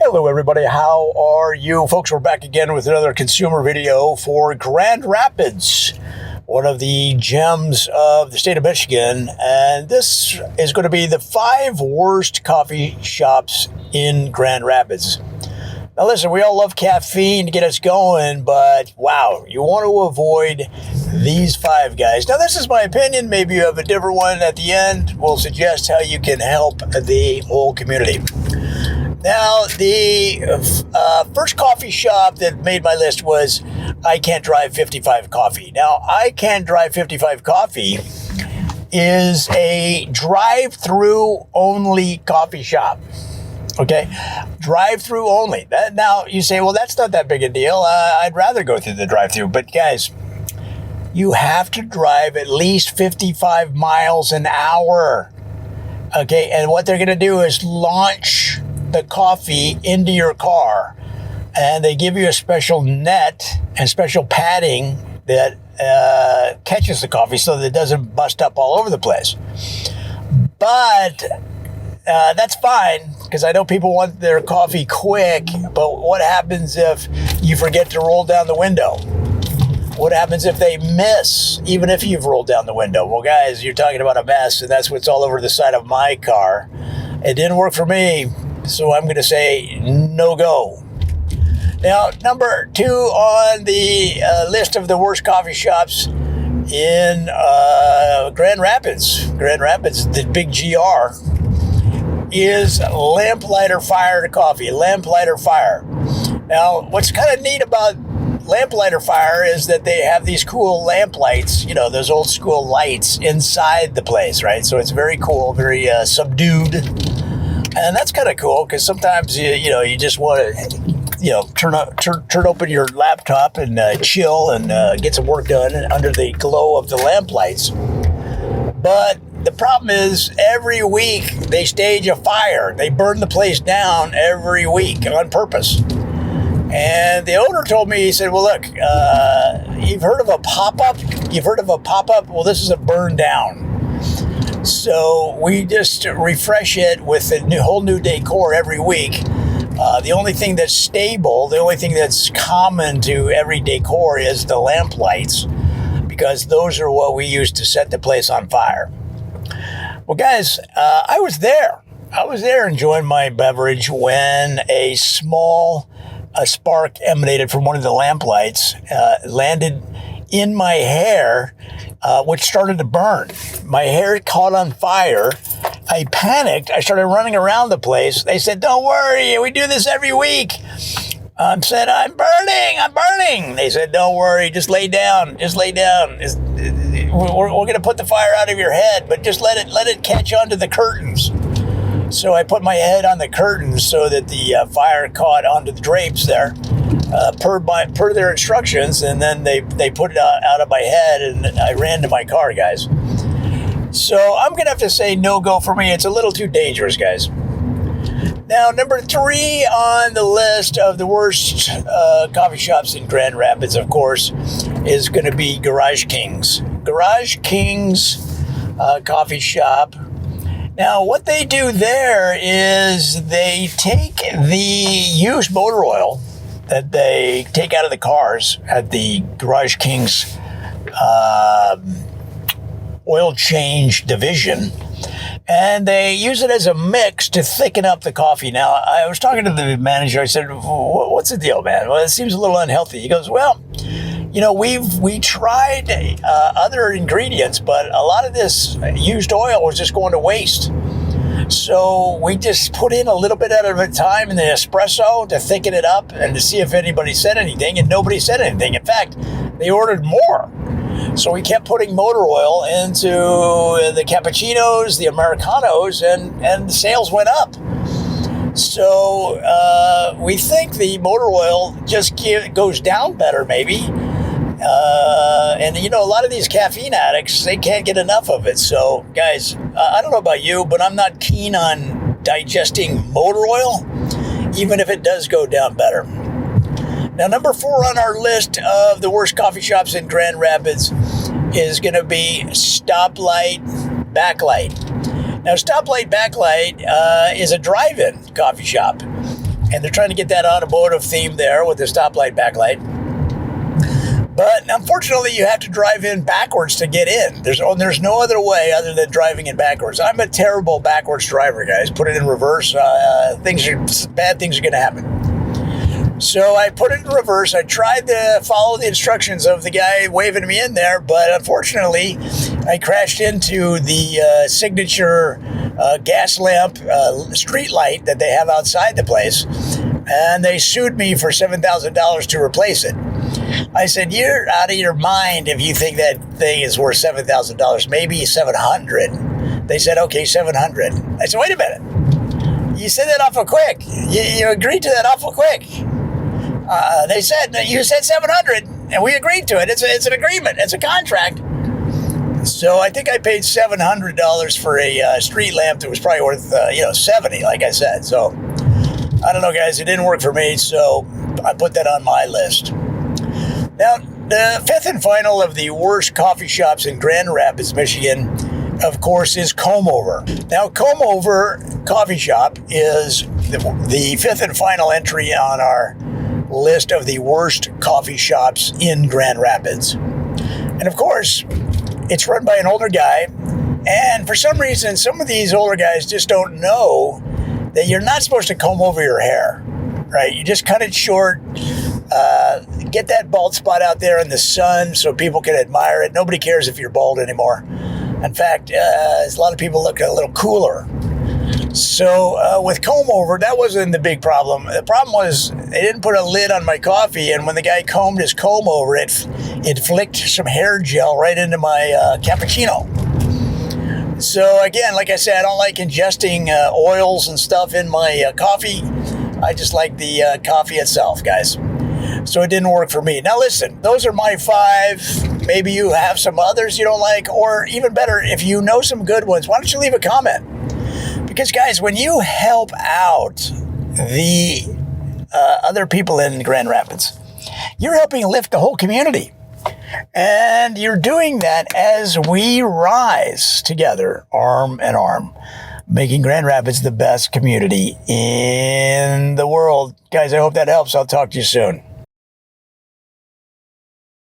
Hello everybody, how are you? Folks, we're back again with another consumer video for Grand Rapids, one of the gems of the state of Michigan. And this is going to be the 5 worst coffee shops in Grand Rapids. Now listen, we all love caffeine to get us going, but wow, you want to avoid these 5 guys. Now this is my opinion. Maybe you have a different one at the end. We'll suggest how you can help the whole community. Now, the first coffee shop that made my list was I Can't Drive 55 Coffee. Now, I Can't Drive 55 Coffee is a drive-through only coffee shop. Okay, drive-through only. Now, you say, well, that's not that big a deal. I'd rather go through the drive-through. But guys, you have to drive at least 55 miles an hour. Okay, and what they're going to do is launch the coffee into your car, and they give you a special net and special padding that catches the coffee so that it doesn't bust up all over the place. But that's fine, because I know people want their coffee quick, but what happens if you forget to roll down the window? What happens if they miss, even if you've rolled down the window? Well, guys, you're talking about a mess, and that's what's all over the side of my car. It didn't work for me, so I'm going to say no go. Now, number 2 on the list of the worst coffee shops in Grand Rapids. Grand Rapids, the big GR, is Lamplighter Fire Coffee. Lamplighter Fire. Now, what's kind of neat about Lamplighter Fire is that they have these cool lamp lights, you know, those old school lights inside the place, right? So it's very cool, very subdued. And that's kind of cool, because sometimes, you just want to, turn open your laptop and chill and get some work done under the glow of the lamp lights. But the problem is, every week they stage a fire. They burn the place down every week on purpose. And the owner told me, he said, well, look, you've heard of a pop-up? You've heard of a pop-up? Well, this is a burn down. So we just refresh it with a whole new decor every week. The only thing that's stable, the only thing that's common to every decor is the lamp lights, because those are what we use to set the place on fire. Well, guys, I was there. I was there enjoying my beverage when a small spark emanated from one of the lamp lights, landed in my hair, which started to burn. My hair caught on fire. I panicked. I started running around the place. They said, don't worry, we do this every week. I said, I'm burning. They said, don't worry, just lay down. We're going to put the fire out of your head, but just let it catch onto the curtains. So I put my head on the curtains so that the fire caught onto the drapes there, per their instructions, and then they put it out of my head, and I ran to my car, guys. So I'm going to have to say no go for me. It's a little too dangerous, guys. Now, number 3 on the list of the worst coffee shops in Grand Rapids, of course, is going to be Garage Kings. Garage Kings coffee shop. Now, what they do there is they take the used motor oil that they take out of the cars at the Garage Kings oil change division, and they use it as a mix to thicken up the coffee. Now, I was talking to the manager. I said, what's the deal, man? Well, it seems a little unhealthy. He goes, well, we tried other ingredients, but a lot of this used oil was just going to waste. So we just put in a little bit at a time in the espresso to thicken it up and to see if anybody said anything, and nobody said anything. In fact, they ordered more. So we kept putting motor oil into the cappuccinos, the Americanos, and the sales went up. So we think the motor oil just goes down better, maybe. And a lot of these caffeine addicts, they can't get enough of it. So guys, I don't know about you, but I'm not keen on digesting motor oil, even if it does go down better. Now, number 4 on our list of the worst coffee shops in Grand Rapids is going to be Stoplight Backlight. Now, Stoplight Backlight is a drive-in coffee shop. And they're trying to get that automotive theme there with the stoplight backlight. But unfortunately, you have to drive in backwards to get in. There's no other way other than driving in backwards. I'm a terrible backwards driver, guys. Put it in reverse, bad things are going to happen. So I put it in reverse. I tried to follow the instructions of the guy waving me in there, but unfortunately, I crashed into the signature gas lamp street light that they have outside the place, and they sued me for $7,000 to replace it. I said, you're out of your mind if you think that thing is worth $7,000, maybe $700. They said, okay, $700. I said, wait a minute. You said that awful quick. You agreed to that awful quick. They said, you said $700, and we agreed to it. It's an agreement. It's a contract. So I think I paid $700 for a street lamp that was probably worth, $70, like I said. So I don't know, guys. It didn't work for me, so I put that on my list. Now, the fifth and final of the worst coffee shops in Grand Rapids, Michigan, of course, is Comb Over. Now, Comb Over Coffee Shop is the fifth and final entry on our list of the worst coffee shops in Grand Rapids. And of course, it's run by an older guy. And for some reason, some of these older guys just don't know that you're not supposed to comb over your hair, right? You just cut it short. Get that bald spot out there in the sun so people can admire it. Nobody cares if you're bald anymore. In fact, a lot of people look a little cooler. So with comb over, that wasn't the big problem. The problem was they didn't put a lid on my coffee, and when the guy combed his comb over, it flicked some hair gel right into my cappuccino. So again, like I said, I don't like ingesting oils and stuff in my coffee. I just like the coffee itself, guys. So it didn't work for me. Now listen, those are my 5. Maybe you have some others you don't like, or even better, if you know some good ones, why don't you leave a comment? Because guys, when you help out the other people in Grand Rapids, you're helping lift the whole community. And you're doing that as we rise together, arm in arm, making Grand Rapids the best community in the world. Guys, I hope that helps. I'll talk to you soon.